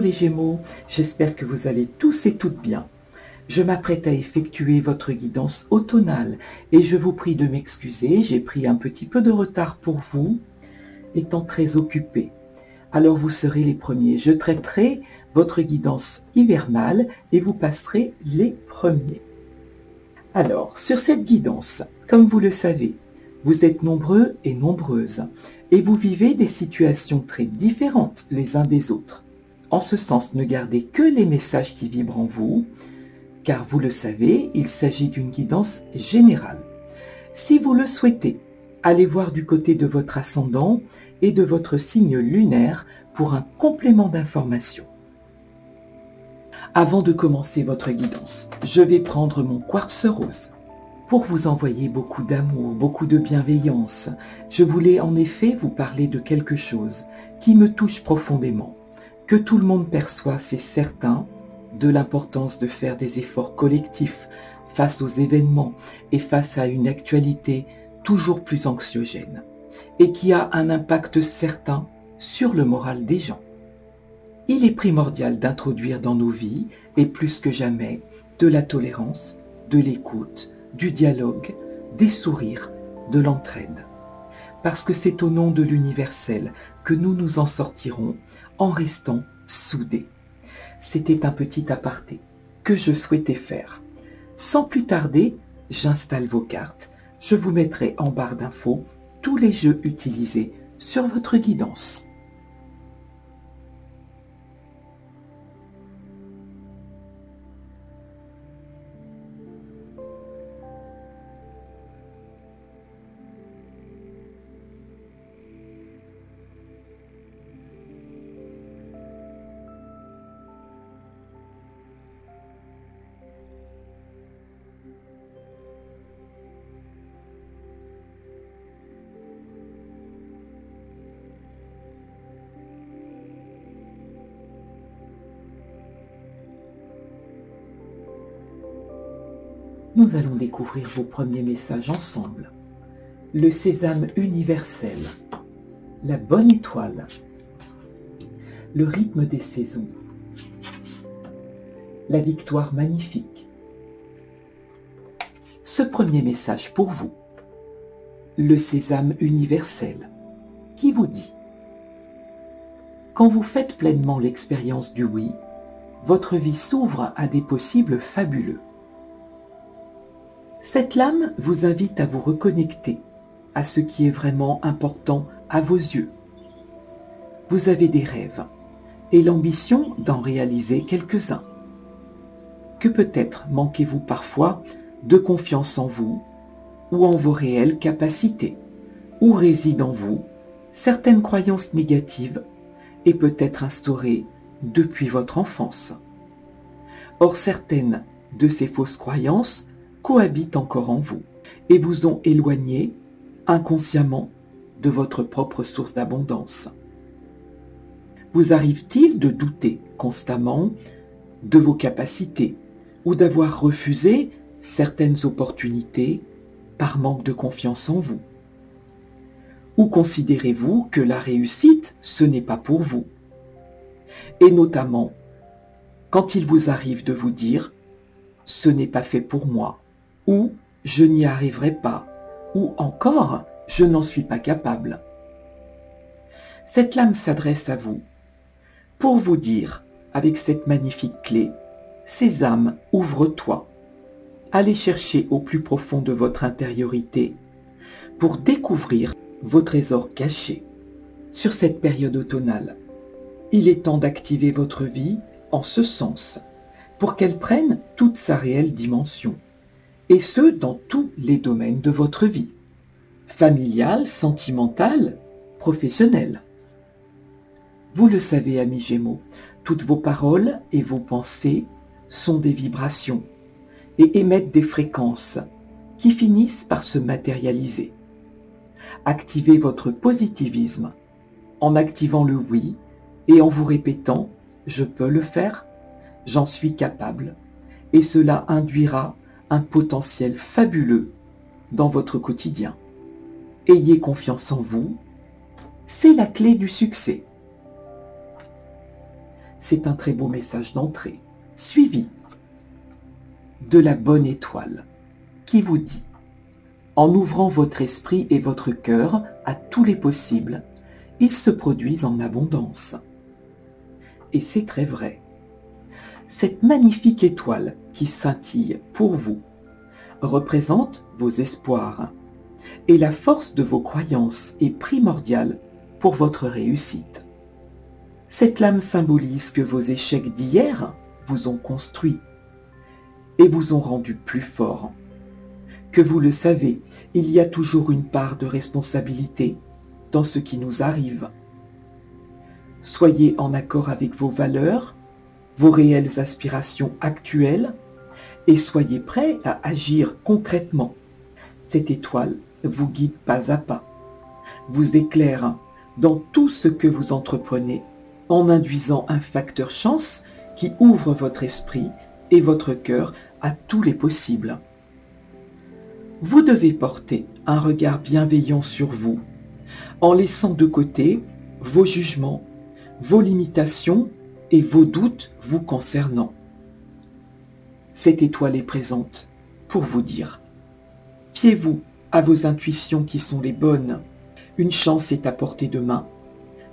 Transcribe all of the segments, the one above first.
les Gémeaux, j'espère que vous allez tous et toutes bien. Je m'apprête à effectuer votre guidance automnale et je vous prie de m'excuser, j'ai pris un petit peu de retard pour vous, étant très occupé. Alors vous serez les premiers. Je traiterai votre guidance hivernale et vous passerez les premiers. Alors, sur cette guidance, comme vous le savez, vous êtes nombreux et nombreuses et vous vivez des situations très différentes les uns des autres. En ce sens, ne gardez que les messages qui vibrent en vous, car vous le savez, il s'agit d'une guidance générale. Si vous le souhaitez, allez voir du côté de votre ascendant et de votre signe lunaire pour un complément d'information. Avant de commencer votre guidance, je vais prendre mon quartz rose. Pour vous envoyer beaucoup d'amour, beaucoup de bienveillance, je voulais en effet vous parler de quelque chose qui me touche profondément, que tout le monde perçoit, c'est certain, de l'importance de faire des efforts collectifs face aux événements et face à une actualité toujours plus anxiogène, et qui a un impact certain sur le moral des gens. Il est primordial d'introduire dans nos vies, et plus que jamais, de la tolérance, de l'écoute, du dialogue, des sourires, de l'entraide. Parce que c'est au nom de l'universel que nous nous en sortirons en restant soudés. C'était un petit aparté que je souhaitais faire. Sans plus tarder, j'installe vos cartes. Je vous mettrai en barre d'infos tous les jeux utilisés sur votre guidance. Nous allons découvrir vos premiers messages ensemble. Le sésame universel, la bonne étoile, le rythme des saisons, la victoire magnifique. Ce premier message pour vous, le sésame universel, qui vous dit: quand vous faites pleinement l'expérience du oui, votre vie s'ouvre à des possibles fabuleux. Cette lame vous invite à vous reconnecter à ce qui est vraiment important à vos yeux. Vous avez des rêves et l'ambition d'en réaliser quelques-uns. Que peut-être manquez-vous parfois de confiance en vous ou en vos réelles capacités, ou résident en vous certaines croyances négatives et peut-être instaurées depuis votre enfance. Or, certaines de ces fausses croyances cohabitent encore en vous et vous ont éloigné inconsciemment de votre propre source d'abondance. Vous arrive-t-il de douter constamment de vos capacités ou d'avoir refusé certaines opportunités par manque de confiance en vous? Ou considérez-vous que la réussite, ce n'est pas pour vous? Et notamment, quand il vous arrive de vous dire « ce n'est pas fait pour moi » ou « je n'y arriverai pas » ou encore « je n'en suis pas capable ». Cette lame s'adresse à vous pour vous dire, avec cette magnifique clé, « Sésame, ouvre-toi ». Allez chercher au plus profond de votre intériorité pour découvrir vos trésors cachés. Sur cette période automnale, il est temps d'activer votre vie en ce sens, pour qu'elle prenne toute sa réelle dimension, et ce, dans tous les domaines de votre vie, familiale, sentimentale, professionnelle. Vous le savez, amis Gémeaux, toutes vos paroles et vos pensées sont des vibrations et émettent des fréquences qui finissent par se matérialiser. Activez votre positivisme en activant le oui et en vous répétant « je peux le faire », « j'en suis capable » et cela induira un potentiel fabuleux dans votre quotidien. Ayez confiance en vous, c'est la clé du succès. C'est un très beau message d'entrée. Suivi de la bonne étoile qui vous dit, en ouvrant votre esprit et votre cœur à tous les possibles, ils se produisent en abondance. Et c'est très vrai. Cette magnifique étoile qui scintille pour vous représente vos espoirs, et la force de vos croyances est primordiale pour votre réussite. Cette lame symbolise que vos échecs d'hier vous ont construit et vous ont rendu plus fort. Que vous le savez, il y a toujours une part de responsabilité dans ce qui nous arrive. Soyez en accord avec vos valeurs, vos réelles aspirations actuelles, et soyez prêts à agir concrètement. Cette étoile vous guide pas à pas, vous éclaire dans tout ce que vous entreprenez, en induisant un facteur chance qui ouvre votre esprit et votre cœur à tous les possibles. Vous devez porter un regard bienveillant sur vous, en laissant de côté vos jugements, vos limitations et vos doutes vous concernant. Cette étoile est présente pour vous dire, fiez-vous à vos intuitions qui sont les bonnes, une chance est à portée de main,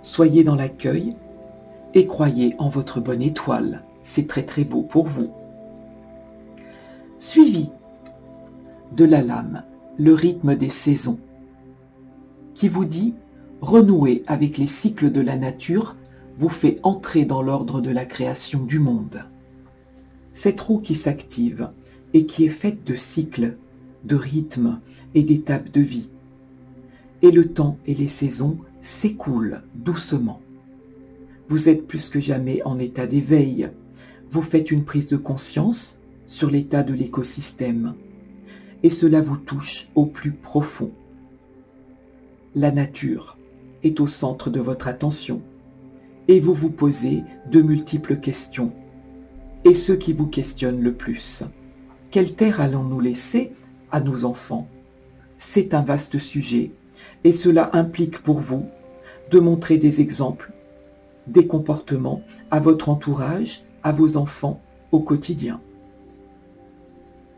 soyez dans l'accueil et croyez en votre bonne étoile, c'est très très beau pour vous. Suivi de la lame, le rythme des saisons, qui vous dit renouer avec les cycles de la nature vous fait entrer dans l'ordre de la création du monde. Cette roue qui s'active et qui est faite de cycles, de rythmes et d'étapes de vie. Et le temps et les saisons s'écoulent doucement. Vous êtes plus que jamais en état d'éveil. Vous faites une prise de conscience sur l'état de l'écosystème. Et cela vous touche au plus profond. La nature est au centre de votre attention et vous vous posez de multiples questions. Et ceux qui vous questionnent le plus, quelle terre allons-nous laisser à nos enfants? C'est un vaste sujet et cela implique pour vous de montrer des exemples, des comportements à votre entourage, à vos enfants au quotidien.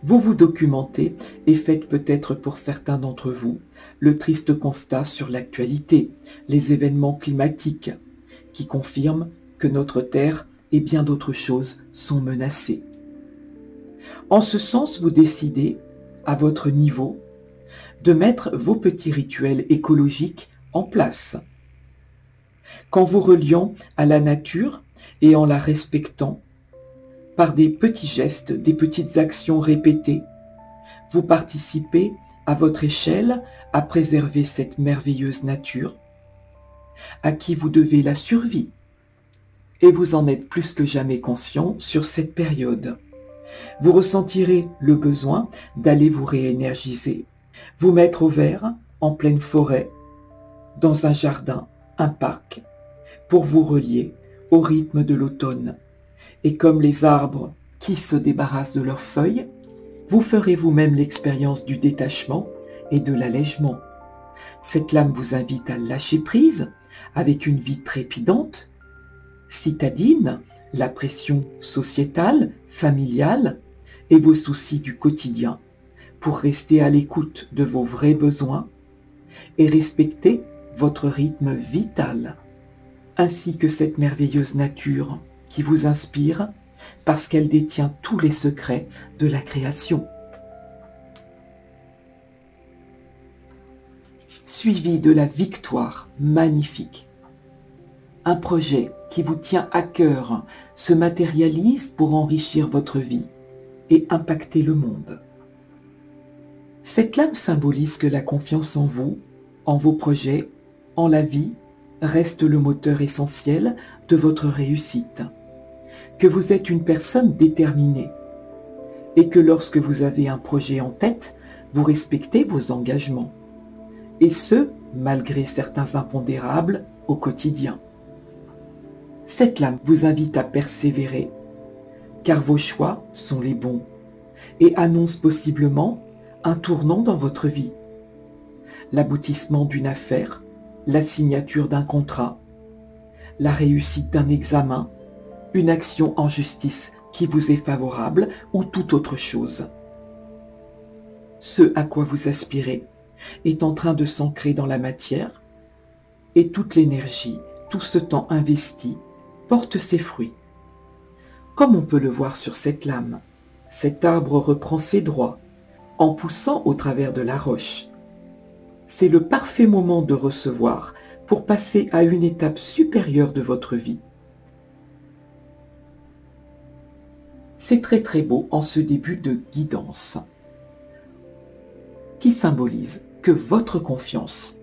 Vous vous documentez et faites peut-être pour certains d'entre vous le triste constat sur l'actualité, les événements climatiques qui confirment que notre Terre et bien d'autres choses sont menacées. En ce sens, vous décidez, à votre niveau, de mettre vos petits rituels écologiques en place. Qu'en vous reliant à la nature et en la respectant, par des petits gestes, des petites actions répétées, vous participez à votre échelle à préserver cette merveilleuse nature, à qui vous devez la survie. Et vous en êtes plus que jamais conscient sur cette période. Vous ressentirez le besoin d'aller vous réénergiser, vous mettre au vert, en pleine forêt, dans un jardin, un parc, pour vous relier au rythme de l'automne. Et comme les arbres qui se débarrassent de leurs feuilles, vous ferez vous-même l'expérience du détachement et de l'allègement. Cette lame vous invite à lâcher prise avec une vie trépidante, citadine, la pression sociétale, familiale et vos soucis du quotidien pour rester à l'écoute de vos vrais besoins et respecter votre rythme vital, ainsi que cette merveilleuse nature qui vous inspire parce qu'elle détient tous les secrets de la création. Suivi de la victoire magnifique. Un projet qui vous tient à cœur se matérialise pour enrichir votre vie et impacter le monde. Cette lame symbolise que la confiance en vous, en vos projets, en la vie, reste le moteur essentiel de votre réussite. Que vous êtes une personne déterminée et que lorsque vous avez un projet en tête, vous respectez vos engagements. Et ce, malgré certains impondérables au quotidien. Cette lame vous invite à persévérer, car vos choix sont les bons et annoncent possiblement un tournant dans votre vie. L'aboutissement d'une affaire, la signature d'un contrat, la réussite d'un examen une action en justice qui vous est favorable ou toute autre chose. Ce à quoi vous aspirez est en train de s'ancrer dans la matière et toute l'énergie, tout ce temps investi porte ses fruits. Comme on peut le voir sur cette lame, cet arbre reprend ses droits en poussant au travers de la roche. C'est le parfait moment de recevoir pour passer à une étape supérieure de votre vie. C'est très très beau en ce début de guidance, qui symbolise que votre confiance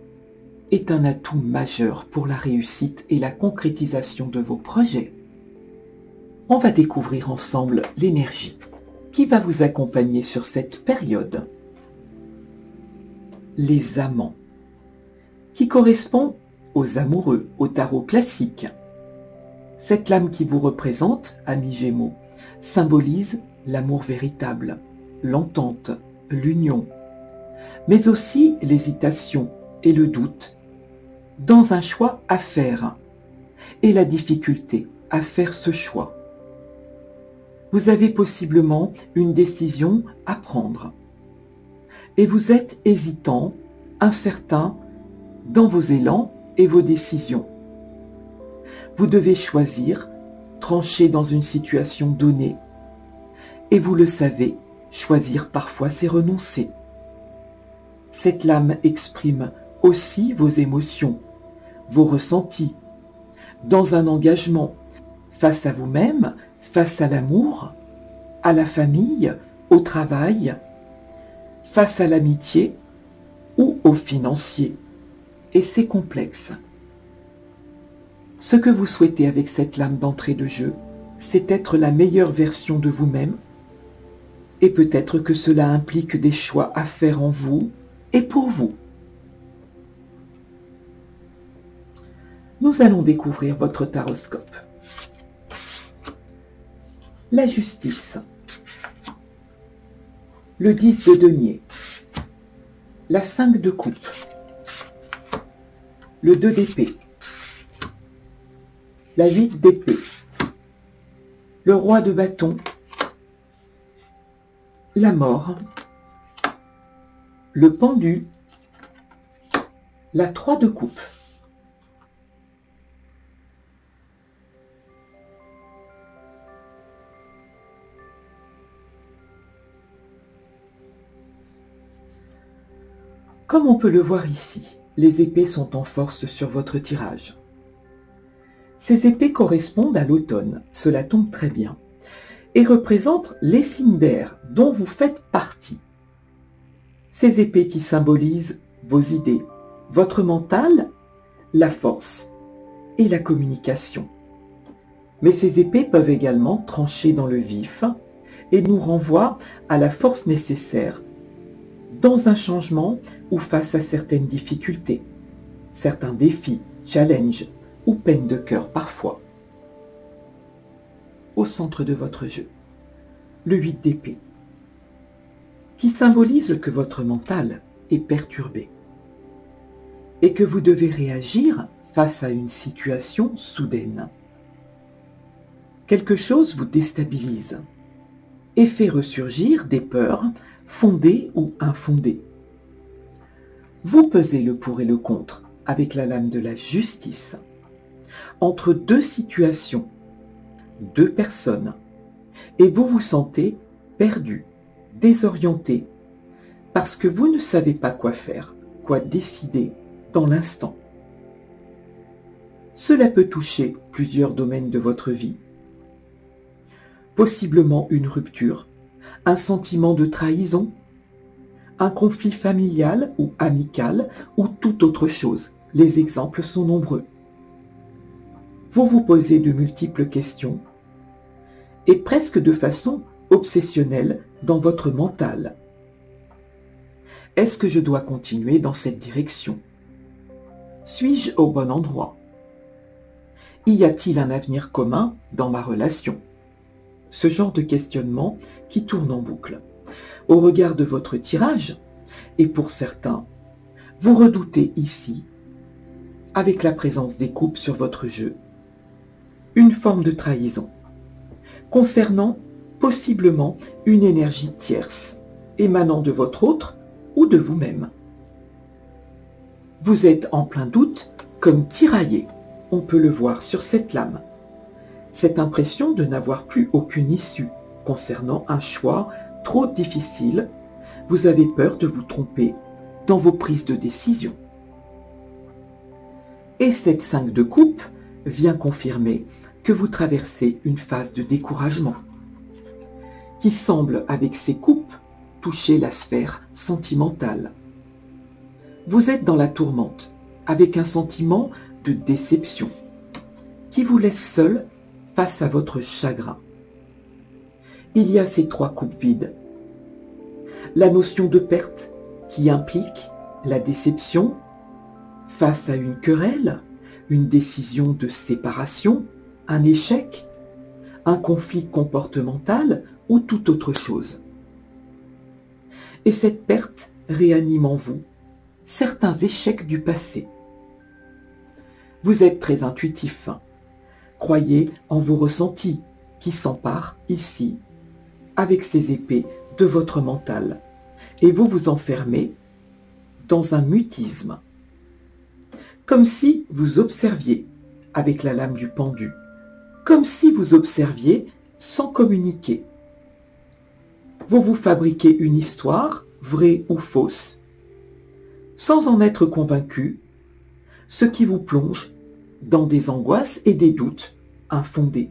est un atout majeur pour la réussite et la concrétisation de vos projets. On va découvrir ensemble l'énergie qui va vous accompagner sur cette période. Les amants, qui correspond aux amoureux, au tarot classique. Cette lame qui vous représente, amis Gémeaux, symbolise l'amour véritable, l'entente, l'union, mais aussi l'hésitation et le doute dans un choix à faire et la difficulté à faire ce choix. Vous avez possiblement une décision à prendre et vous êtes hésitant, incertain dans vos élans et vos décisions. Vous devez choisir, trancher dans une situation donnée. Et vous le savez, choisir parfois c'est renoncer. Cette lame exprime aussi vos émotions, vos ressentis, dans un engagement face à vous-même, face à l'amour, à la famille, au travail, face à l'amitié ou au financier. Et c'est complexe. Ce que vous souhaitez avec cette lame d'entrée de jeu, c'est être la meilleure version de vous-même, et peut-être que cela implique des choix à faire en vous et pour vous. Nous allons découvrir votre taroscope. La justice, le 10 de denier, la 5 de coupe, le 2 d'épée, la 8 d'épée, le roi de bâton, la mort, le pendu, la 3 de coupe. Comme on peut le voir ici, les épées sont en force sur votre tirage. Ces épées correspondent à l'automne, cela tombe très bien, et représentent les signes d'air dont vous faites partie. Ces épées qui symbolisent vos idées, votre mental, la force et la communication. Mais ces épées peuvent également trancher dans le vif et nous renvoient à la force nécessaire dans un changement ou face à certaines difficultés, certains défis, challenges ou peines de cœur parfois. Au centre de votre jeu, le 8 d'épée, qui symbolise que votre mental est perturbé et que vous devez réagir face à une situation soudaine. Quelque chose vous déstabilise et fait ressurgir des peurs fondées ou infondées. Vous pesez le pour et le contre avec la lame de la justice entre deux situations, deux personnes, et vous vous sentez perdu, désorienté, parce que vous ne savez pas quoi faire, quoi décider dans l'instant. Cela peut toucher plusieurs domaines de votre vie. Possiblement une rupture, un sentiment de trahison, un conflit familial ou amical ou toute autre chose. Les exemples sont nombreux. Vous vous posez de multiples questions et presque de façon obsessionnelle dans votre mental. Est-ce que je dois continuer dans cette direction? Suis-je au bon endroit? Y a-t-il un avenir commun dans ma relation? Ce genre de questionnement qui tourne en boucle. Au regard de votre tirage, et pour certains, vous redoutez ici, avec la présence des coupes sur votre jeu, une forme de trahison concernant possiblement une énergie tierce, émanant de votre autre ou de vous-même. Vous êtes en plein doute, comme tiraillé, on peut le voir sur cette lame. Cette impression de n'avoir plus aucune issue concernant un choix trop difficile, vous avez peur de vous tromper dans vos prises de décision. Et cette 5 de coupe vient confirmer que vous traversez une phase de découragement, qui semble, avec ces coupes, toucher la sphère sentimentale. Vous êtes dans la tourmente, avec un sentiment de déception, qui vous laisse seul face à votre chagrin. Il y a ces 3 coupes vides. La notion de perte, qui implique la déception, face à une querelle, une décision de séparation, un échec, un conflit comportemental ou toute autre chose. Et cette perte réanime en vous certains échecs du passé. Vous êtes très intuitif. Croyez en vos ressentis qui s'emparent ici avec ces épées de votre mental et vous vous enfermez dans un mutisme. Comme si vous observiez avec la lame du pendu, comme si vous observiez sans communiquer. Vous vous fabriquez une histoire, vraie ou fausse, sans en être convaincu, ce qui vous plonge dans des angoisses et des doutes infondés.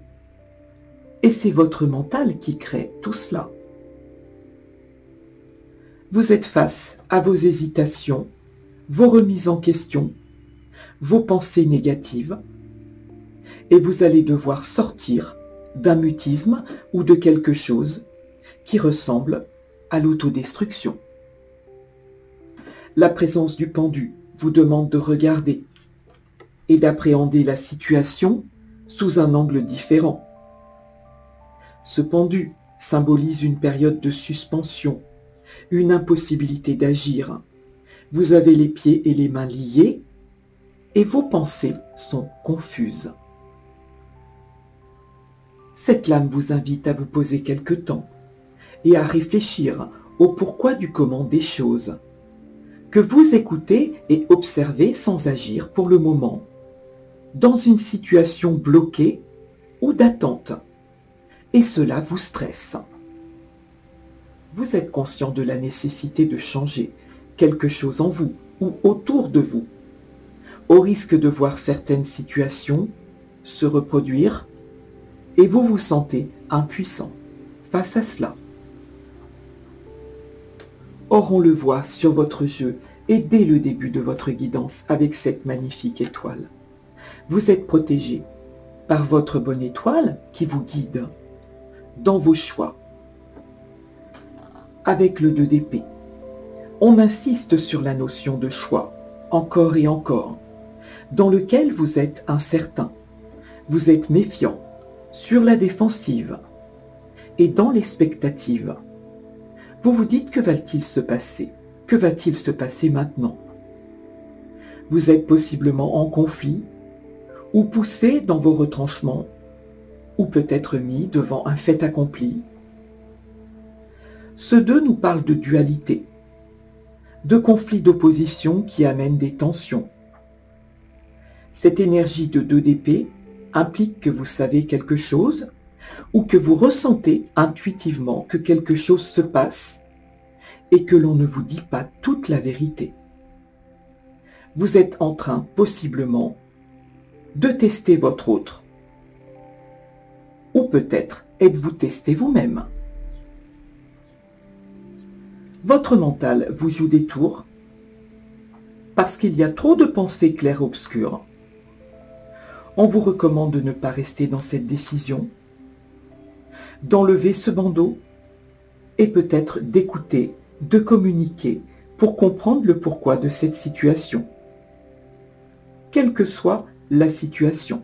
Et c'est votre mental qui crée tout cela. Vous êtes face à vos hésitations, vos remises en question, vos pensées négatives, et vous allez devoir sortir d'un mutisme ou de quelque chose qui ressemble à l'autodestruction. La présence du pendu vous demande de regarder et d'appréhender la situation sous un angle différent. Ce pendu symbolise une période de suspension, une impossibilité d'agir. Vous avez les pieds et les mains liés et vos pensées sont confuses. Cette lame vous invite à vous poser quelque temps et à réfléchir au pourquoi du comment des choses, que vous écoutez et observez sans agir pour le moment, dans une situation bloquée ou d'attente, et cela vous stresse. Vous êtes conscient de la nécessité de changer quelque chose en vous ou autour de vous, au risque de voir certaines situations se reproduire, et vous vous sentez impuissant face à cela. Or, on le voit sur votre jeu et dès le début de votre guidance avec cette magnifique étoile. Vous êtes protégé par votre bonne étoile qui vous guide dans vos choix. Avec le 2 d'épée, on insiste sur la notion de choix, encore et encore, dans lequel vous êtes incertain, vous êtes méfiant, sur la défensive et dans l'expectative. Vous vous dites que va-t-il se passer? Que va-t-il se passer maintenant? Vous êtes possiblement en conflit ou poussé dans vos retranchements ou peut-être mis devant un fait accompli. Ce 2 nous parle de dualité, de conflits d'opposition qui amènent des tensions. Cette énergie de 2 d'épée implique que vous savez quelque chose ou que vous ressentez intuitivement que quelque chose se passe et que l'on ne vous dit pas toute la vérité. Vous êtes en train, possiblement, de tester votre autre. Ou peut-être êtes-vous testé vous-même. Votre mental vous joue des tours parce qu'il y a trop de pensées clair-obscures. On vous recommande de ne pas rester dans cette décision, d'enlever ce bandeau et peut-être d'écouter, de communiquer pour comprendre le pourquoi de cette situation. Quelle que soit la situation,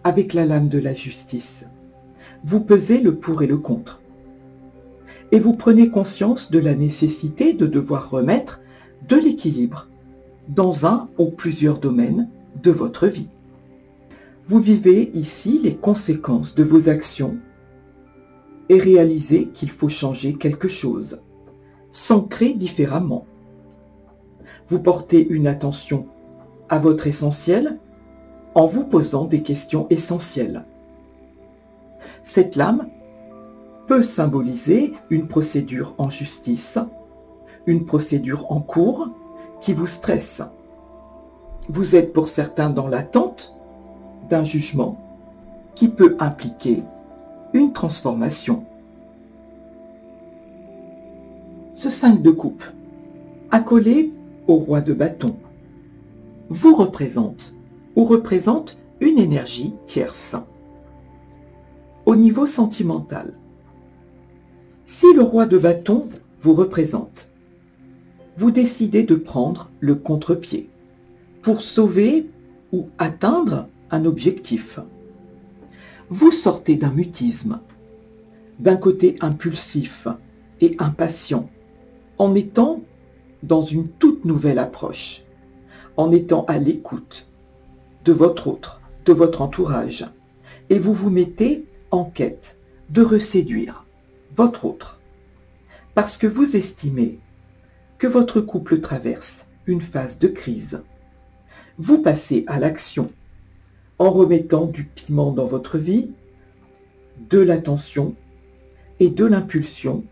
avec la lame de la justice, vous pesez le pour et le contre. Et vous prenez conscience de la nécessité de devoir remettre de l'équilibre dans un ou plusieurs domaines de votre vie. Vous vivez ici les conséquences de vos actions et réalisez qu'il faut changer quelque chose, s'ancrer différemment. Vous portez une attention à votre essentiel en vous posant des questions essentielles. Cette lame peut symboliser une procédure en justice, une procédure en cours qui vous stresse. Vous êtes pour certains dans l'attente d'un jugement qui peut impliquer une transformation. Ce 5 de coupe, accolé au roi de bâton, vous représente ou représente une énergie tierce. Au niveau sentimental, si le roi de bâton vous représente, vous décidez de prendre le contre-pied pour sauver ou atteindre un objectif. Vous sortez d'un mutisme, d'un côté impulsif et impatient, en étant dans une toute nouvelle approche, en étant à l'écoute de votre autre, de votre entourage, et vous vous mettez en quête de reséduire votre autre, parce que vous estimez que votre couple traverse une phase de crise. Vous passez à l'action en remettant du piment dans votre vie, de l'attention et de l'impulsion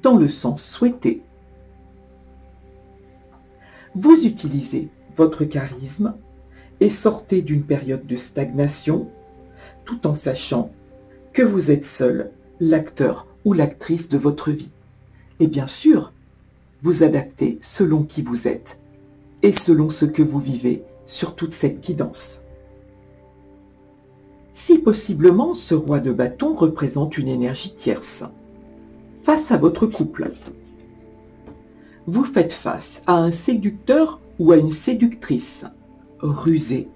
dans le sens souhaité. Vous utilisez votre charisme et sortez d'une période de stagnation tout en sachant que vous êtes seul l'acteur ou l'actrice de votre vie. Et bien sûr, vous adaptez selon qui vous êtes et selon ce que vous vivez sur toute cette guidance. Si possiblement ce roi de bâton représente une énergie tierce, face à votre couple, vous faites face à un séducteur ou à une séductrice, rusée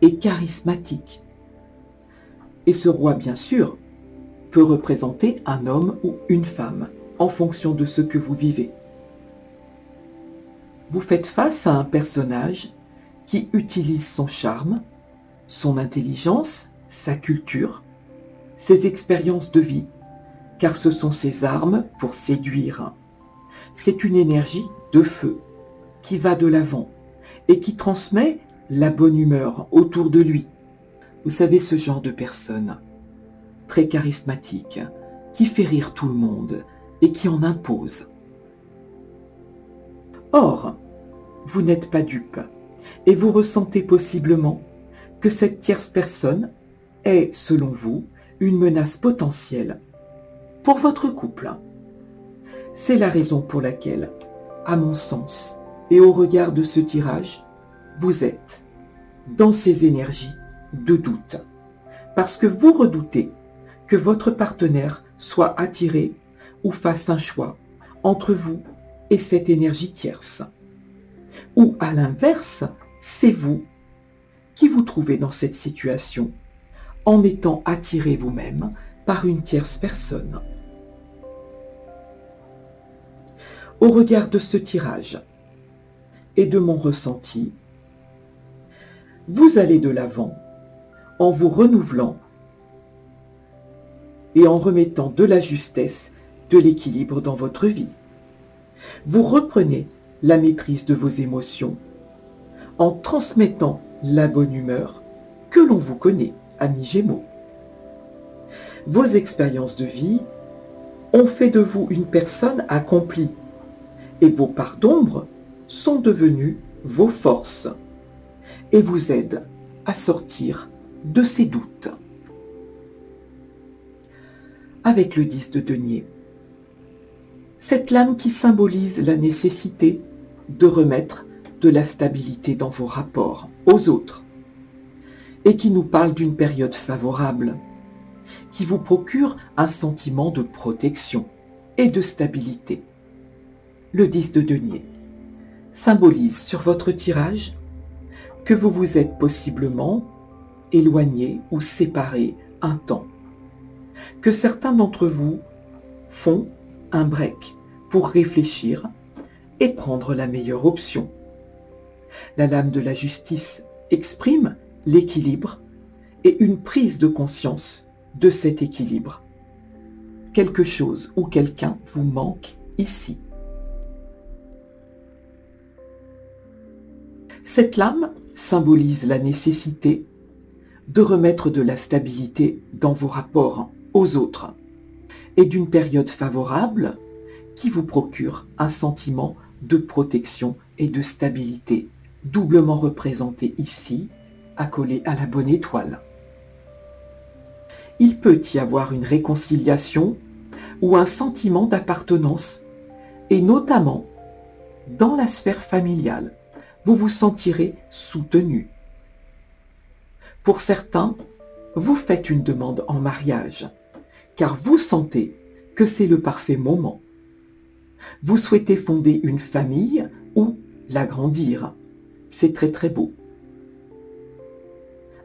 et charismatique. Et ce roi, bien sûr, peut représenter un homme ou une femme, en fonction de ce que vous vivez. Vous faites face à un personnage qui utilise son charme, son intelligence, sa culture, ses expériences de vie, car ce sont ses armes pour séduire. C'est une énergie de feu qui va de l'avant et qui transmet la bonne humeur autour de lui. Vous savez, ce genre de personne, très charismatique, qui fait rire tout le monde et qui en impose. Or, vous n'êtes pas dupe et vous ressentez possiblement que cette tierce personne est, selon vous, une menace potentielle pour votre couple. C'est la raison pour laquelle, à mon sens, et au regard de ce tirage, vous êtes dans ces énergies de doute, parce que vous redoutez que votre partenaire soit attiré ou fasse un choix entre vous et cette énergie tierce. Ou à l'inverse, c'est vous qui vous trouvez dans cette situation en étant attiré vous-même par une tierce personne. Au regard de ce tirage et de mon ressenti, vous allez de l'avant en vous renouvelant et en remettant de la justesse, de l'équilibre dans votre vie. Vous reprenez la maîtrise de vos émotions en transmettant la bonne humeur que l'on vous connaît, amis Gémeaux. Vos expériences de vie ont fait de vous une personne accomplie et vos parts d'ombre sont devenues vos forces et vous aident à sortir de ces doutes. Avec le 10 de denier, cette lame qui symbolise la nécessité de remettre de la stabilité dans vos rapports aux autres et qui nous parle d'une période favorable, qui vous procure un sentiment de protection et de stabilité. Le 10 de denier symbolise sur votre tirage que vous vous êtes possiblement éloigné ou séparé un temps, que certains d'entre vous font un break pour réfléchir et prendre la meilleure option. La lame de la justice exprime l'équilibre et une prise de conscience de cet équilibre. quelque chose ou quelqu'un vous manque ici. Cette lame symbolise la nécessité de remettre de la stabilité dans vos rapports aux autres et d'une période favorable qui vous procure un sentiment de protection et de stabilité, doublement représenté ici, accolé à la bonne étoile. Il peut y avoir une réconciliation ou un sentiment d'appartenance, et notamment dans la sphère familiale, vous vous sentirez soutenu. Pour certains, vous faites une demande en mariage, car vous sentez que c'est le parfait moment. Vous souhaitez fonder une famille ou l'agrandir. C'est très très beau.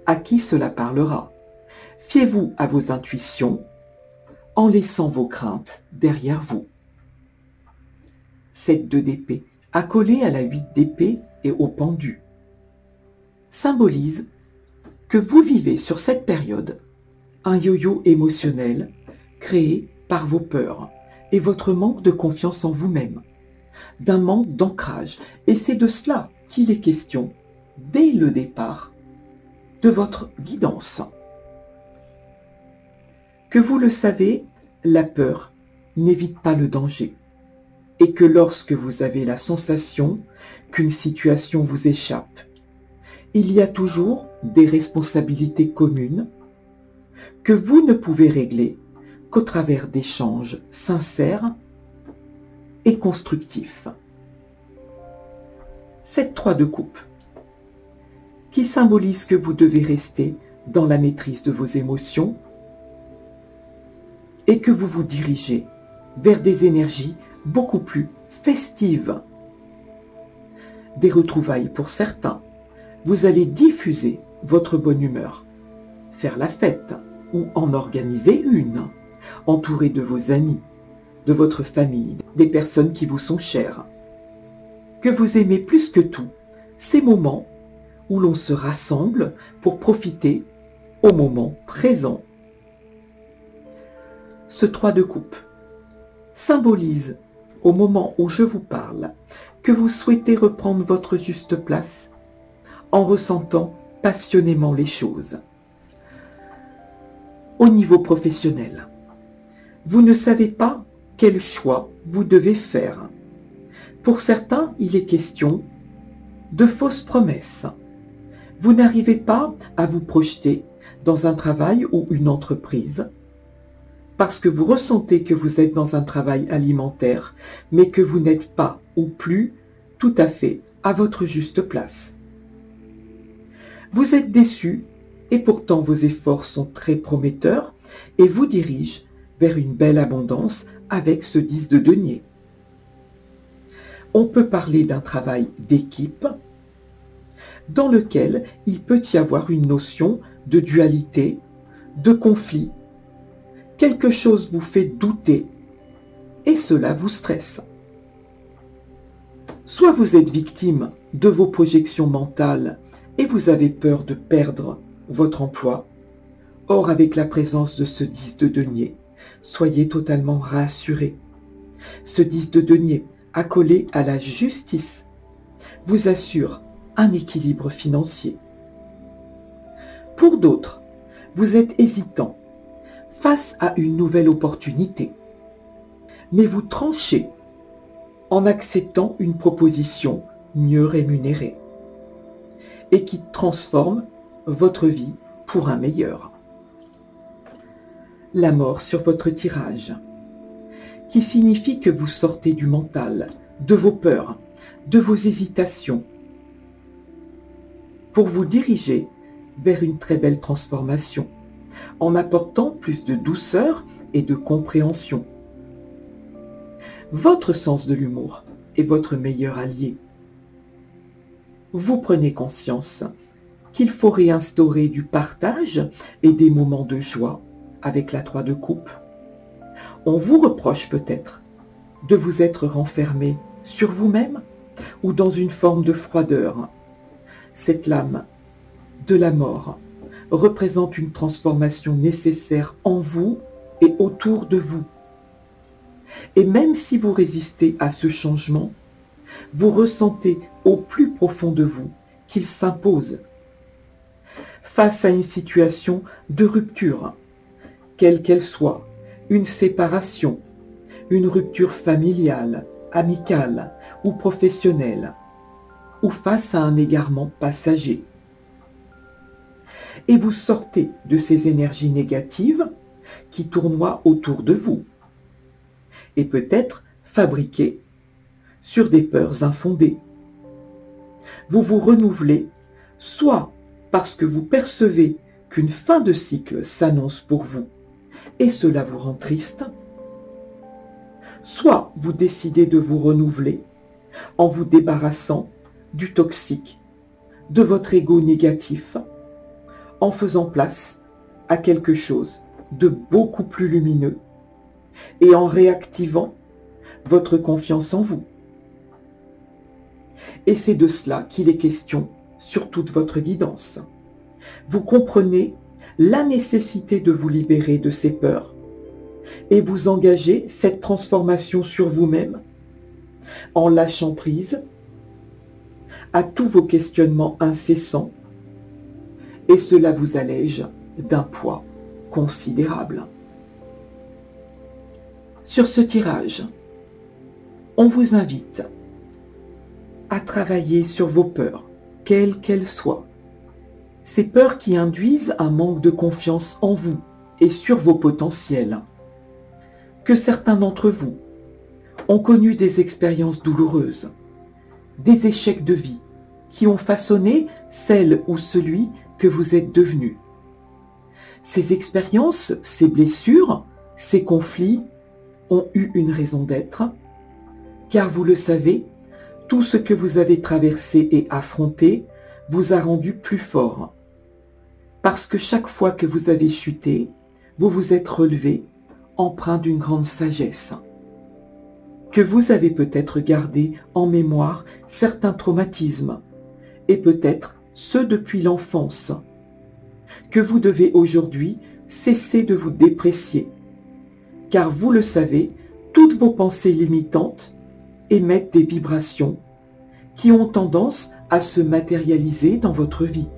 À qui cela parlera? Fiez-vous à vos intuitions en laissant vos craintes derrière vous. 7 d'épée, accolé à la 8 d'épée et au pendu, symbolise que vous vivez sur cette période un yo-yo émotionnel créé par vos peurs et votre manque de confiance en vous-même, d'un manque d'ancrage. Et c'est de cela qu'il est question dès le départ de votre guidance. Que vous le savez, la peur n'évite pas le danger, et que lorsque vous avez la sensation qu'une situation vous échappe, il y a toujours des responsabilités communes que vous ne pouvez régler qu'au travers d'échanges sincères et constructifs. Cette 3 de coupe, qui symbolise que vous devez rester dans la maîtrise de vos émotions et que vous vous dirigez vers des énergies beaucoup plus festives. Des retrouvailles pour certains. Vous allez diffuser votre bonne humeur, faire la fête ou en organiser une, entouré de vos amis, de votre famille, des personnes qui vous sont chères. Que vous aimez plus que tout ces moments où l'on se rassemble pour profiter au moment présent. Ce 3 de coupe symbolise, au moment où je vous parle, que vous souhaitez reprendre votre juste place en ressentant passionnément les choses. Au niveau professionnel, vous ne savez pas quel choix vous devez faire. Pour certains, il est question de fausses promesses. Vous n'arrivez pas à vous projeter dans un travail ou une entreprise parce que vous ressentez que vous êtes dans un travail alimentaire, mais que vous n'êtes pas ou plus tout à fait à votre juste place. Vous êtes déçu et pourtant vos efforts sont très prometteurs et vous dirigent vers une belle abondance avec ce 10 de denier. On peut parler d'un travail d'équipe dans lequel il peut y avoir une notion de dualité, de conflit. Quelque chose vous fait douter et cela vous stresse. Soit vous êtes victime de vos projections mentales et vous avez peur de perdre votre emploi. Or, avec la présence de ce 10 de denier, soyez totalement rassurés. Ce 10 de denier, accolé à la justice, vous assure un équilibre financier. Pour d'autres, vous êtes hésitant face à une nouvelle opportunité, mais vous tranchez en acceptant une proposition mieux rémunérée et qui transforme votre vie pour un meilleur. La mort sur votre tirage, qui signifie que vous sortez du mental, de vos peurs, de vos hésitations, pour vous diriger vers une très belle transformation, en apportant plus de douceur et de compréhension. Votre sens de l'humour est votre meilleur allié. Vous prenez conscience qu'il faut réinstaurer du partage et des moments de joie avec la 3 de coupe. On vous reproche peut-être de vous être renfermé sur vous-même ou dans une forme de froideur. Cette lame de la mort représente une transformation nécessaire en vous et autour de vous. Et même si vous résistez à ce changement, vous ressentez au plus profond de vous qu'il s'impose. Face à une situation de rupture, quelle qu'elle soit, une séparation, une rupture familiale, amicale ou professionnelle, ou face à un égarement passager. Et vous sortez de ces énergies négatives qui tournoient autour de vous, et peut-être fabriquées sur des peurs infondées. Vous vous renouvelez, soit parce que vous percevez qu'une fin de cycle s'annonce pour vous, et cela vous rend triste, soit vous décidez de vous renouveler en vous débarrassant du toxique, de votre ego négatif, en faisant place à quelque chose de beaucoup plus lumineux et en réactivant votre confiance en vous. Et c'est de cela qu'il est question sur toute votre guidance. Vous comprenez la nécessité de vous libérer de ces peurs et vous engagez cette transformation sur vous-même en lâchant prise à tous vos questionnements incessants, et cela vous allège d'un poids considérable. Sur ce tirage, on vous invite à travailler sur vos peurs, quelles qu'elles soient. Ces peurs qui induisent un manque de confiance en vous et sur vos potentiels. Que certains d'entre vous ont connu des expériences douloureuses, des échecs de vie qui ont façonné celle ou celui que vous êtes devenu. Ces expériences, ces blessures, ces conflits ont eu une raison d'être, car vous le savez, tout ce que vous avez traversé et affronté vous a rendu plus fort. Parce que chaque fois que vous avez chuté, vous vous êtes relevé, empreint d'une grande sagesse. Que vous avez peut-être gardé en mémoire certains traumatismes, et peut-être ceux depuis l'enfance, que vous devez aujourd'hui cesser de vous déprécier, car vous le savez, toutes vos pensées limitantes émettent des vibrations qui ont tendance à se matérialiser dans votre vie.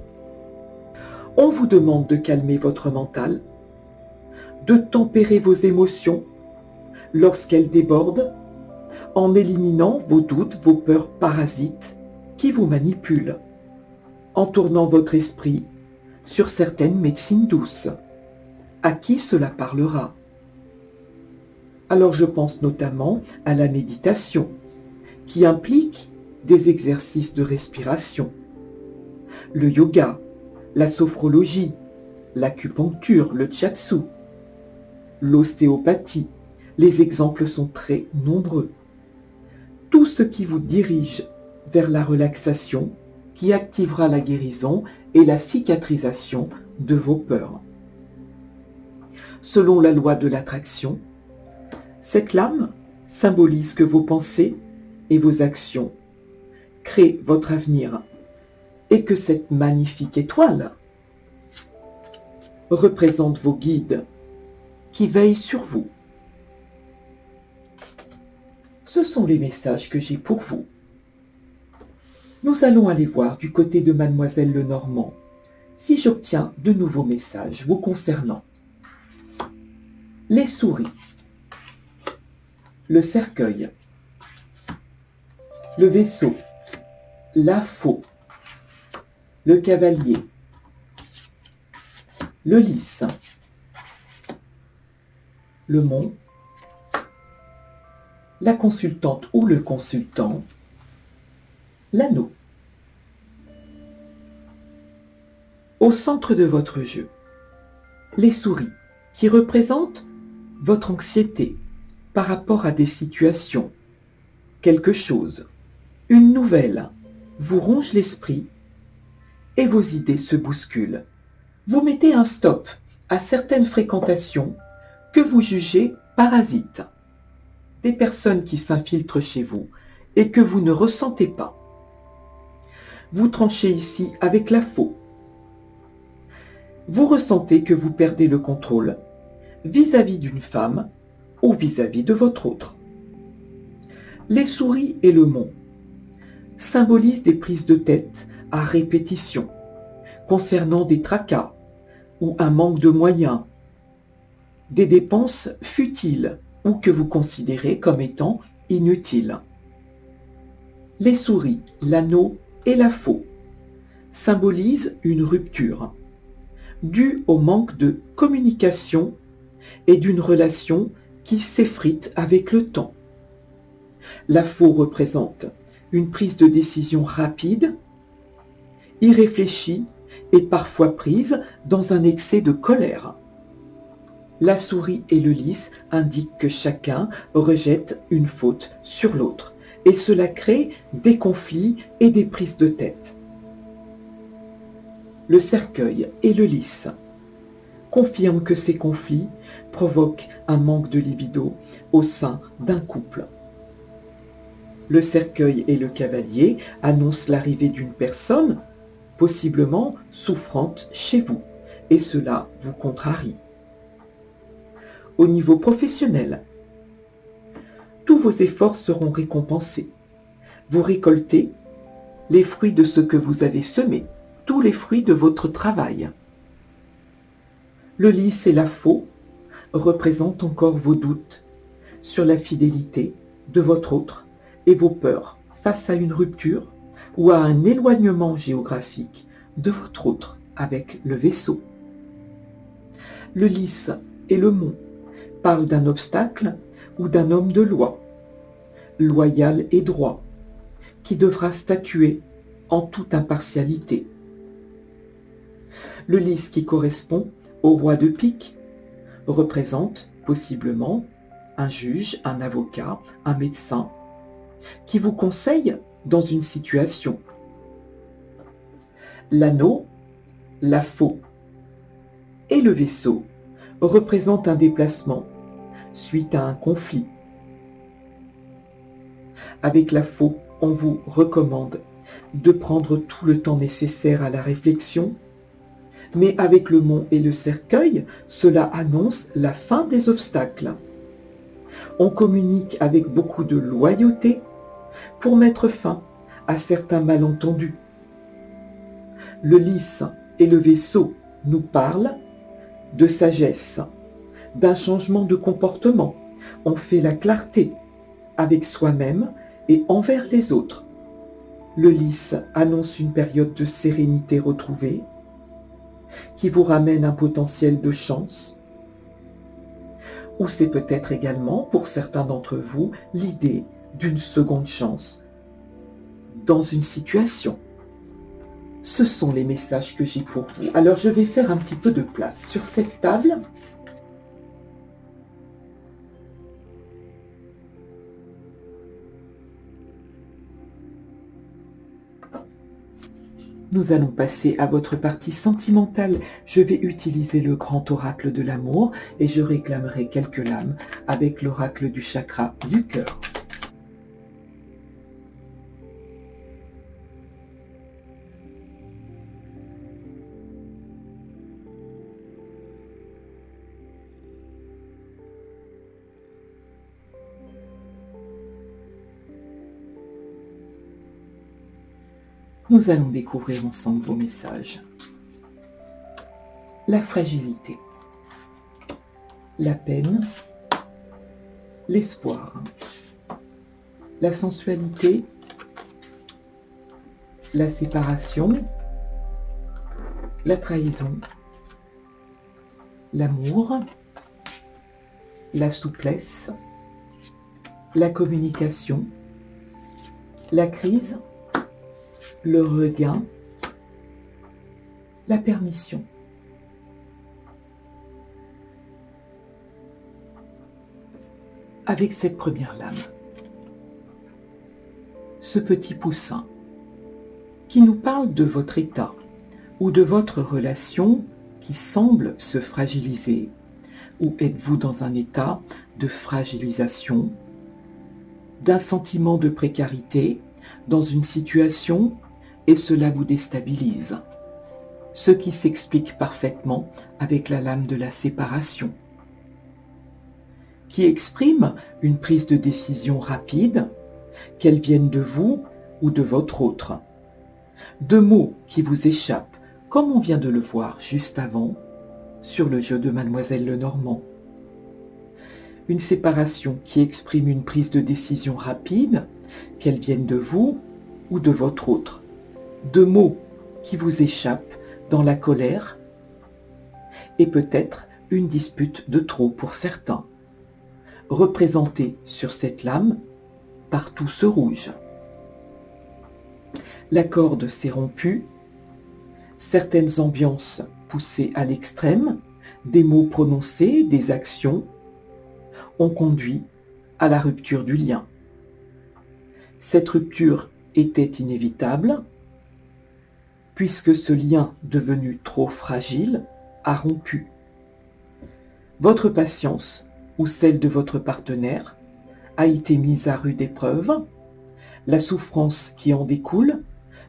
On vous demande de calmer votre mental, de tempérer vos émotions lorsqu'elles débordent, en éliminant vos doutes, vos peurs parasites qui vous manipulent, en tournant votre esprit sur certaines médecines douces. À qui cela parlera? Alors je pense notamment à la méditation, qui implique des exercices de respiration, le yoga, la sophrologie, l'acupuncture, le shiatsu, l'ostéopathie. Les exemples sont très nombreux. Tout ce qui vous dirige vers la relaxation, qui activera la guérison et la cicatrisation de vos peurs. Selon la loi de l'attraction, cette lame symbolise que vos pensées et vos actions créent votre avenir, et que cette magnifique étoile représente vos guides qui veillent sur vous. Ce sont les messages que j'ai pour vous. Nous allons aller voir du côté de Mademoiselle Lenormand si j'obtiens de nouveaux messages vous concernant. Les souris, le cercueil, le vaisseau, la faux, le cavalier, le lys, le mont, la consultante ou le consultant, l'anneau. Au centre de votre jeu, les souris qui représentent votre anxiété par rapport à des situations, quelque chose, une nouvelle, vous ronge l'esprit et vos idées se bousculent. Vous mettez un stop à certaines fréquentations que vous jugez parasites, des personnes qui s'infiltrent chez vous et que vous ne ressentez pas. Vous tranchez ici avec la faux. Vous ressentez que vous perdez le contrôle vis-à-vis d'une femme ou vis-à-vis de votre autre. Les souris et le mont symbolisent des prises de tête à répétition concernant des tracas ou un manque de moyens, des dépenses futiles ou que vous considérez comme étant inutiles. Les souris, l'anneau et la faux symbolisent une rupture due au manque de communication et d'une relation qui s'effrite avec le temps. La faux représente une prise de décision rapide, irréfléchie et parfois prise dans un excès de colère. La souris et le lys indiquent que chacun rejette une faute sur l'autre et cela crée des conflits et des prises de tête. Le cercueil et le lys confirment que ces conflits provoquent un manque de libido au sein d'un couple. Le cercueil et le cavalier annoncent l'arrivée d'une personne possiblement souffrante chez vous, et cela vous contrarie. Au niveau professionnel, tous vos efforts seront récompensés. Vous récoltez les fruits de ce que vous avez semé, tous les fruits de votre travail. Le lys et la faux représentent encore vos doutes sur la fidélité de votre autre et vos peurs face à une rupture ou à un éloignement géographique de votre autre avec le vaisseau. Le lys et le mont parlent d'un obstacle ou d'un homme de loi, loyal et droit, qui devra statuer en toute impartialité. Le lys qui correspond au roi de pique représente possiblement un juge, un avocat, un médecin qui vous conseille dans une situation. L'anneau, la faux et le vaisseau représentent un déplacement suite à un conflit. Avec la faux, on vous recommande de prendre tout le temps nécessaire à la réflexion, mais avec le mont et le cercueil, cela annonce la fin des obstacles. On communique avec beaucoup de loyauté pour mettre fin à certains malentendus. Le lys et le vaisseau nous parlent de sagesse, d'un changement de comportement. On fait la clarté avec soi-même et envers les autres. Le lys annonce une période de sérénité retrouvée qui vous ramène un potentiel de chance. Ou c'est peut-être également, pour certains d'entre vous, l'idée d'une seconde chance dans une situation. Ce sont les messages que j'ai pour vous. Alors je vais faire un petit peu de place sur cette table. Nous allons passer à votre partie sentimentale. Je vais utiliser le grand oracle de l'amour et je réclamerai quelques lames avec l'oracle du chakra du cœur. Nous allons découvrir ensemble vos messages. La fragilité, la peine, l'espoir, la sensualité, la séparation, la trahison, l'amour, la souplesse, la communication, la crise, le regain, la permission. Avec cette première lame, ce petit poussin qui nous parle de votre état ou de votre relation qui semble se fragiliser, ou êtes-vous dans un état de fragilisation, d'un sentiment de précarité dans une situation et cela vous déstabilise, ce qui s'explique parfaitement avec la lame de la séparation. qui exprime une prise de décision rapide, qu'elle vienne de vous ou de votre autre. 2 mots qui vous échappent, comme on vient de le voir juste avant, sur le jeu de Mademoiselle Lenormand. Une séparation qui exprime une prise de décision rapide, qu'elle vienne de vous ou de votre autre. 2 mots qui vous échappent dans la colère et peut-être une dispute de trop pour certains, représentée sur cette lame par tout ce rouge. La corde s'est rompue, certaines ambiances poussées à l'extrême, des mots prononcés, des actions, ont conduit à la rupture du lien. Cette rupture était inévitable, puisque ce lien devenu trop fragile a rompu. Votre patience ou celle de votre partenaire a été mise à rude épreuve. La souffrance qui en découle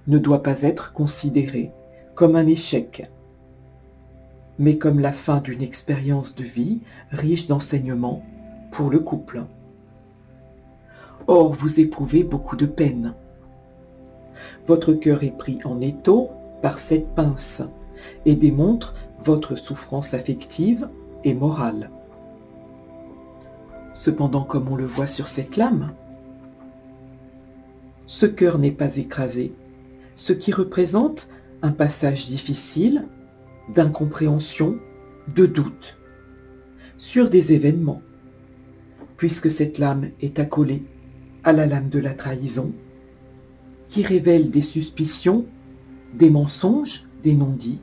ne doit pas être considérée comme un échec, mais comme la fin d'une expérience de vie riche d'enseignements pour le couple. Or, vous éprouvez beaucoup de peine. Votre cœur est pris en étau par cette pince et démontre votre souffrance affective et morale. Cependant, comme on le voit sur cette lame, ce cœur n'est pas écrasé, ce qui représente un passage difficile, d'incompréhension, de doute, sur des événements, puisque cette lame est accolée à la lame de la trahison, qui révèle des suspicions, des mensonges, des non-dits,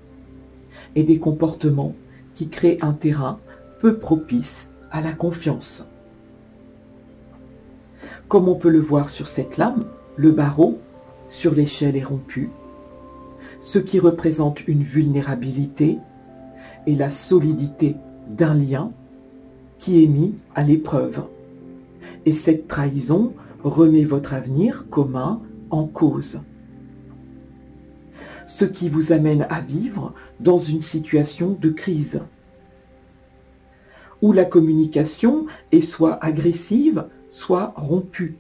et des comportements qui créent un terrain peu propice à la confiance. Comme on peut le voir sur cette lame, le barreau sur l'échelle est rompu, ce qui représente une vulnérabilité et la solidité d'un lien qui est mis à l'épreuve. Et cette trahison remet votre avenir commun en cause, ce qui vous amène à vivre dans une situation de crise, où la communication est soit agressive, soit rompue.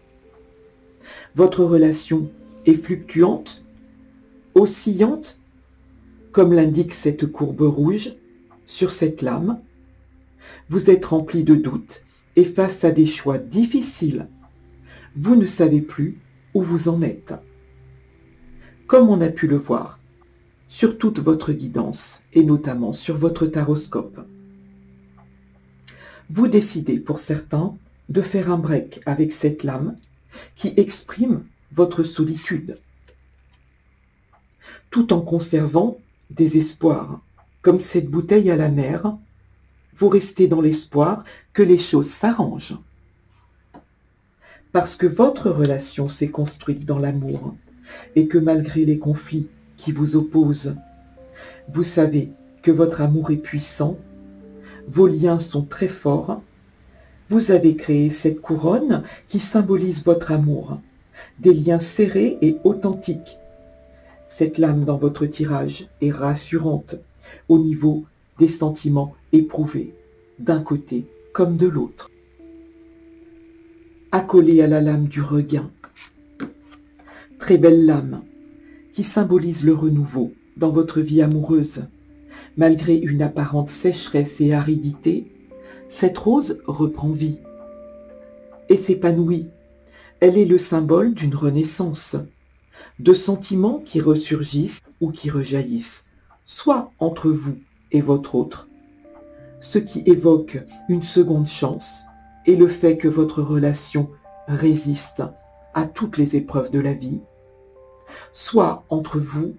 Votre relation est fluctuante, oscillante, comme l'indique cette courbe rouge sur cette lame. Vous êtes rempli de doutes et face à des choix difficiles, vous ne savez plus où vous en êtes. Comme on a pu le voir sur toute votre guidance et notamment sur votre taroscope. Vous décidez pour certains de faire un break avec cette lame qui exprime votre solitude, tout en conservant des espoirs. Comme cette bouteille à la mer, vous restez dans l'espoir que les choses s'arrangent. Parce que votre relation s'est construite dans l'amour et que malgré les conflits qui vous opposent, vous savez que votre amour est puissant, vos liens sont très forts, vous avez créé cette couronne qui symbolise votre amour, des liens serrés et authentiques. Cette lame dans votre tirage est rassurante au niveau des sentiments éprouvés, d'un côté comme de l'autre. Accolée à la lame du regain, très belle lame qui symbolise le renouveau dans votre vie amoureuse. Malgré une apparente sécheresse et aridité, cette rose reprend vie et s'épanouit. Elle est le symbole d'une renaissance, de sentiments qui ressurgissent ou qui rejaillissent, soit entre vous et votre autre, ce qui évoque une seconde chance et le fait que votre relation résiste à toutes les épreuves de la vie, soit entre vous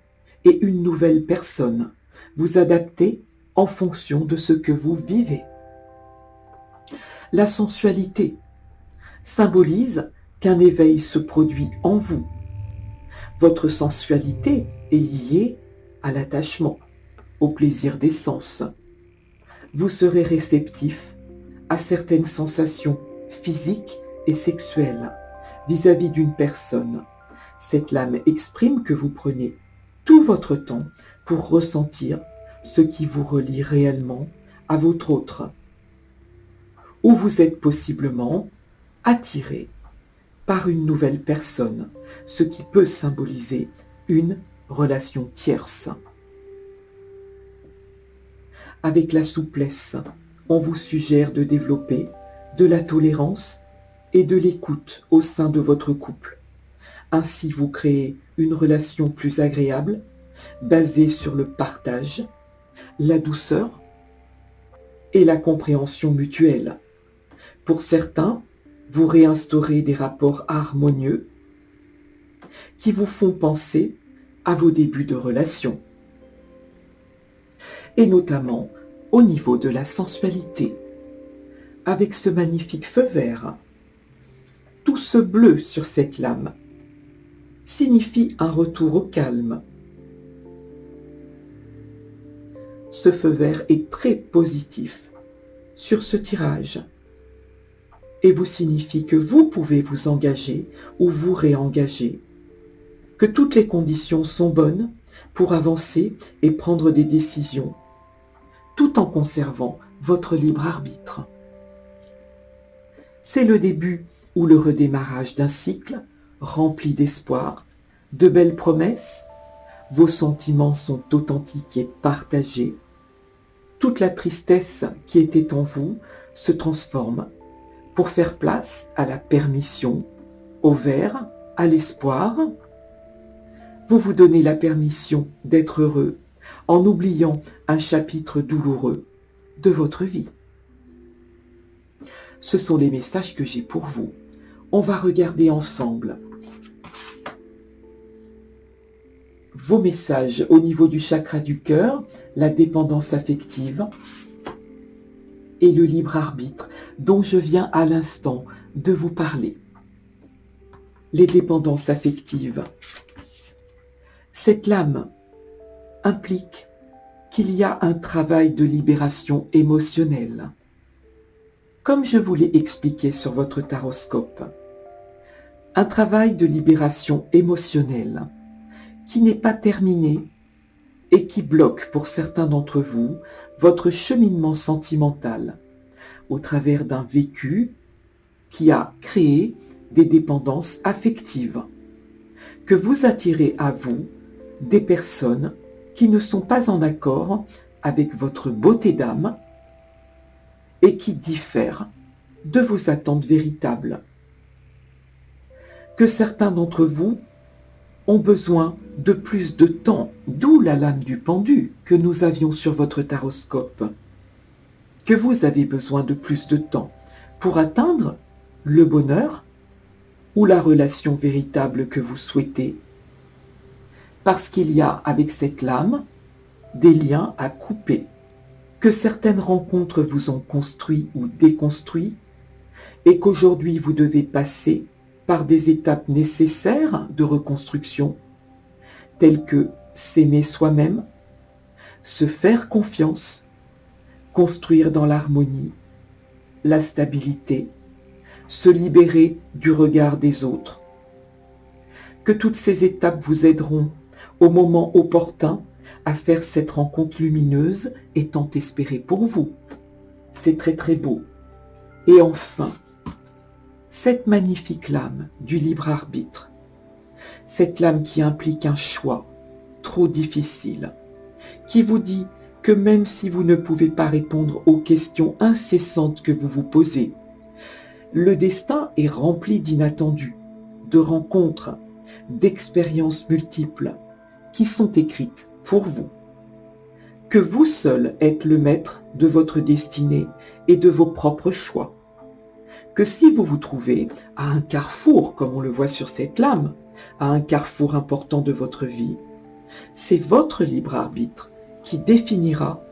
et une nouvelle personne, vous adaptez en fonction de ce que vous vivez. La sensualité symbolise qu'un éveil se produit en vous. Votre sensualité est liée à l'attachement, au plaisir des sens. Vous serez réceptif à certaines sensations physiques et sexuelles vis-à-vis d'une personne. Cette lame exprime que vous prenez tout votre temps pour ressentir ce qui vous relie réellement à votre autre. ou vous êtes possiblement attiré par une nouvelle personne, ce qui peut symboliser une relation tierce. Avec la souplesse, on vous suggère de développer de la tolérance et de l'écoute au sein de votre couple. Ainsi, vous créez une relation plus agréable, basée sur le partage, la douceur et la compréhension mutuelle. Pour certains, vous réinstaurez des rapports harmonieux qui vous font penser à vos débuts de relation, et notamment au niveau de la sensualité. Avec ce magnifique feu vert, tout ce bleu sur cette lame signifie un retour au calme. Ce feu vert est très positif sur ce tirage et vous signifie que vous pouvez vous engager ou vous réengager, que toutes les conditions sont bonnes pour avancer et prendre des décisions, tout en conservant votre libre arbitre. C'est le début ou le redémarrage d'un cycle rempli d'espoir, de belles promesses. Vos sentiments sont authentiques et partagés. Toute la tristesse qui était en vous se transforme pour faire place à la permission, au vert, à l'espoir. Vous vous donnez la permission d'être heureux en oubliant un chapitre douloureux de votre vie. Ce sont les messages que j'ai pour vous. On va regarder ensemble vos messages au niveau du chakra du cœur, la dépendance affective et le libre arbitre dont je viens à l'instant de vous parler. Les dépendances affectives. Cette lame implique qu'il y a un travail de libération émotionnelle. Comme je vous l'ai expliqué sur votre taroscope, un travail de libération émotionnelle qui n'est pas terminé et qui bloque pour certains d'entre vous votre cheminement sentimental au travers d'un vécu qui a créé des dépendances affectives, que vous attirez à vous des personnes qui ne sont pas en accord avec votre beauté d'âme et qui diffèrent de vos attentes véritables. Que certains d'entre vous ont besoin de plus de temps, d'où la lame du pendu que nous avions sur votre taroscope. Que vous avez besoin de plus de temps pour atteindre le bonheur ou la relation véritable que vous souhaitez. Parce qu'il y a avec cette lame des liens à couper, que certaines rencontres vous ont construit ou déconstruit, et qu'aujourd'hui vous devez passer par des étapes nécessaires de reconstruction, telles que s'aimer soi-même, se faire confiance, construire dans l'harmonie, la stabilité, se libérer du regard des autres. Que toutes ces étapes vous aideront au moment opportun à faire cette rencontre lumineuse et tant espérée pour vous. C'est très très beau. Et enfin, cette magnifique lame du libre arbitre, cette lame qui implique un choix trop difficile, qui vous dit que même si vous ne pouvez pas répondre aux questions incessantes que vous vous posez, le destin est rempli d'inattendus, de rencontres, d'expériences multiples qui sont écrites pour vous. Que vous seul êtes le maître de votre destinée et de vos propres choix. Que si vous vous trouvez à un carrefour, comme on le voit sur cette lame, à un carrefour important de votre vie, c'est votre libre arbitre qui définira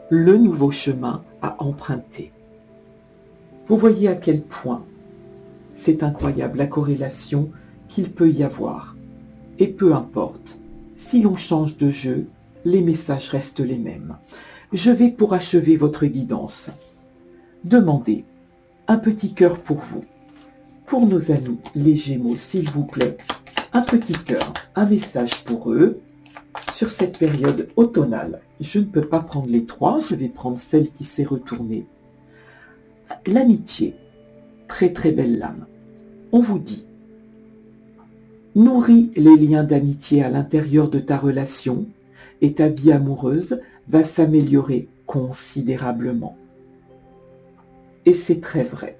le nouveau chemin à emprunter. Vous voyez à quel point c'est incroyable la corrélation qu'il peut y avoir. Et peu importe, si l'on change de jeu, les messages restent les mêmes. Je vais, pour achever votre guidance, demander un petit cœur pour vous. Pour nos amis les Gémeaux, s'il vous plaît, un petit cœur, un message pour eux sur cette période automnale. Je ne peux pas prendre les trois, je vais prendre celle qui s'est retournée. L'amitié, très très belle lame. On vous dit, nourris les liens d'amitié à l'intérieur de ta relation et ta vie amoureuse va s'améliorer considérablement. Et c'est très vrai.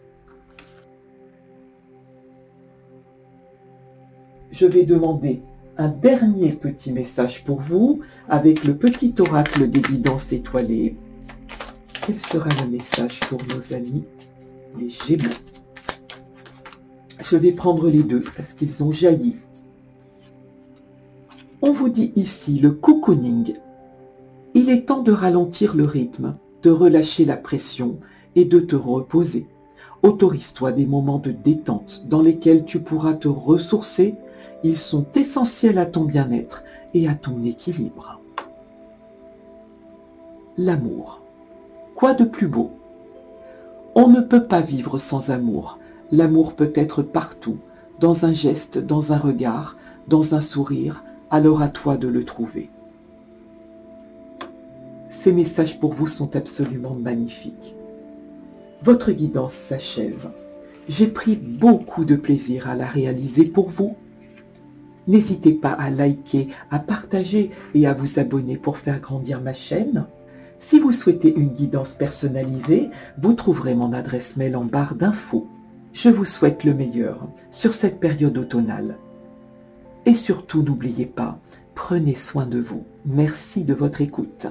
Je vais demander un dernier petit message pour vous avec le petit oracle des guidances étoilées. Quel sera le message pour nos amis les Gémeaux? Je vais prendre les deux parce qu'ils ont jailli. On vous dit ici le cocooning. Il est temps de ralentir le rythme, de relâcher la pression et de te reposer. Autorise-toi des moments de détente dans lesquels tu pourras te ressourcer. Ils sont essentiels à ton bien-être et à ton équilibre. L'amour. Quoi de plus beau? On ne peut pas vivre sans amour. L'amour peut être partout, dans un geste, dans un regard, dans un sourire. Alors à toi de le trouver. Ces messages pour vous sont absolument magnifiques. Votre guidance s'achève. J'ai pris beaucoup de plaisir à la réaliser pour vous. N'hésitez pas à liker, à partager et à vous abonner pour faire grandir ma chaîne. Si vous souhaitez une guidance personnalisée, vous trouverez mon adresse mail en barre d'infos. Je vous souhaite le meilleur sur cette période automnale. Et surtout, n'oubliez pas, prenez soin de vous. Merci de votre écoute.